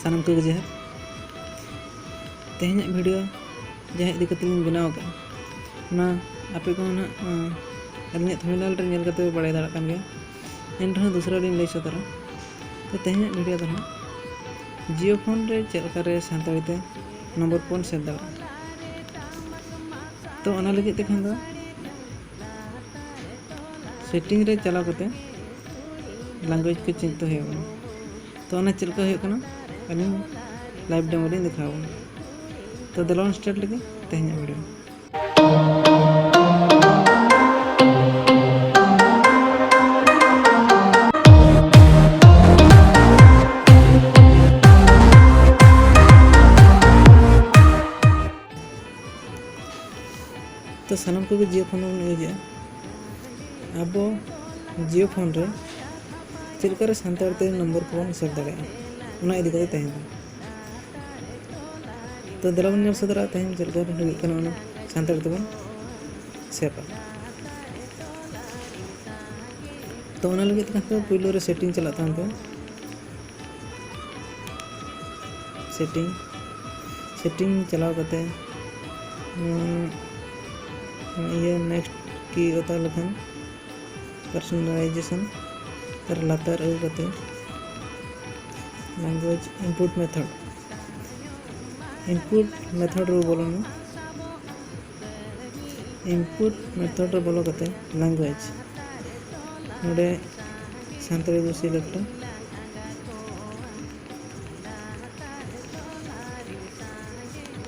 सानम को जहर तेहना वीडियो जहाँ इदी कते लिंग बनाव का ना आपे को ना अलिया थंबनेल रे नेल कते बड़ाय दाड़ा कान गया एन रहा दूसरा दिन लई सतरा तो तेहना वीडियो दो जियो फोन रे चलका रे सानताड़ी ते नंबर फोन सेव दाड़ा तो अना लगे ते खान दो सेटिंग रे चलाव कते लैंग्वेज को चेंज तो है तो अना चलका है कना अलिंग लाइव डेमो लिंग दिखाओ तो दलोन स्टार्ट लगे तेहना वीडियो तो सानम को जियो फोन यूजे अब जियो फोन रे चिलका रे सानताड़ ते नंबर फोन सेव दाड़ा उना इदी कते तहन तो दलावन नेल सदरा तहन चिलका रे हुई कना उना सानताड़ ते बन सेव तो उना लगे तक पहले रे सेटिंग चला तान पे सेटिंग चलाव कते ये नेक्स्ट की होता लखन पर्सनलाइजेशन तर लातर अगते लैंग्वेज इनपुट मेथड रो बोलो इनपुट मेथड रो बोलो कते लैंग्वेज नोडे सानताड़ी दो सिलेक्ट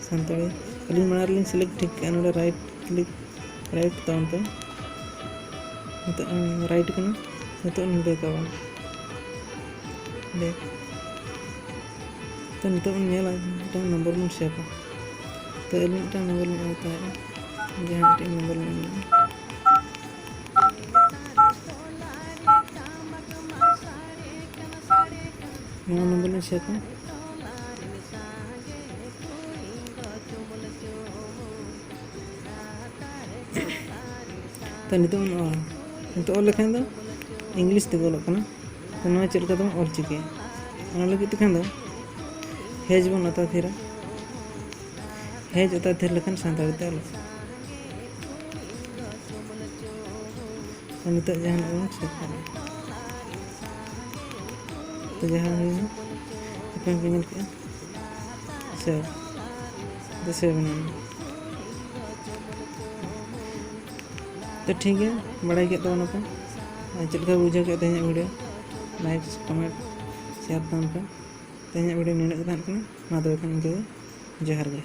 सानताड़ी अली मार लिंग सिलेक्ट ठीक है नोडे राइट क्लिक राइट ताउन पे तो राइट करना तो बैक आवा बैक तो नितो नेला तो नंबर में सेव तो एलिन टा नंबर में आता है जहां टे नंबर में नंबर में सेव तो नितो लेखान दो इंग्लिश ते बोलो कना तो ना चलका दो और चिके अना लगे तखान दो हेज बन अता थेरा हेज अता थेर लेखान सानताड़ी ते अल तो नितो जहां बन सेव तो जहां हुई अपन बिनल के सेव तो सेव बना तो ठीक है बड़ा के तो पे चलका बुझा के तेहना वीडियो लाइक कमेंट शेयर तान पे तेहना वीडियो निना तान कना मा दो खान के जोहार गे।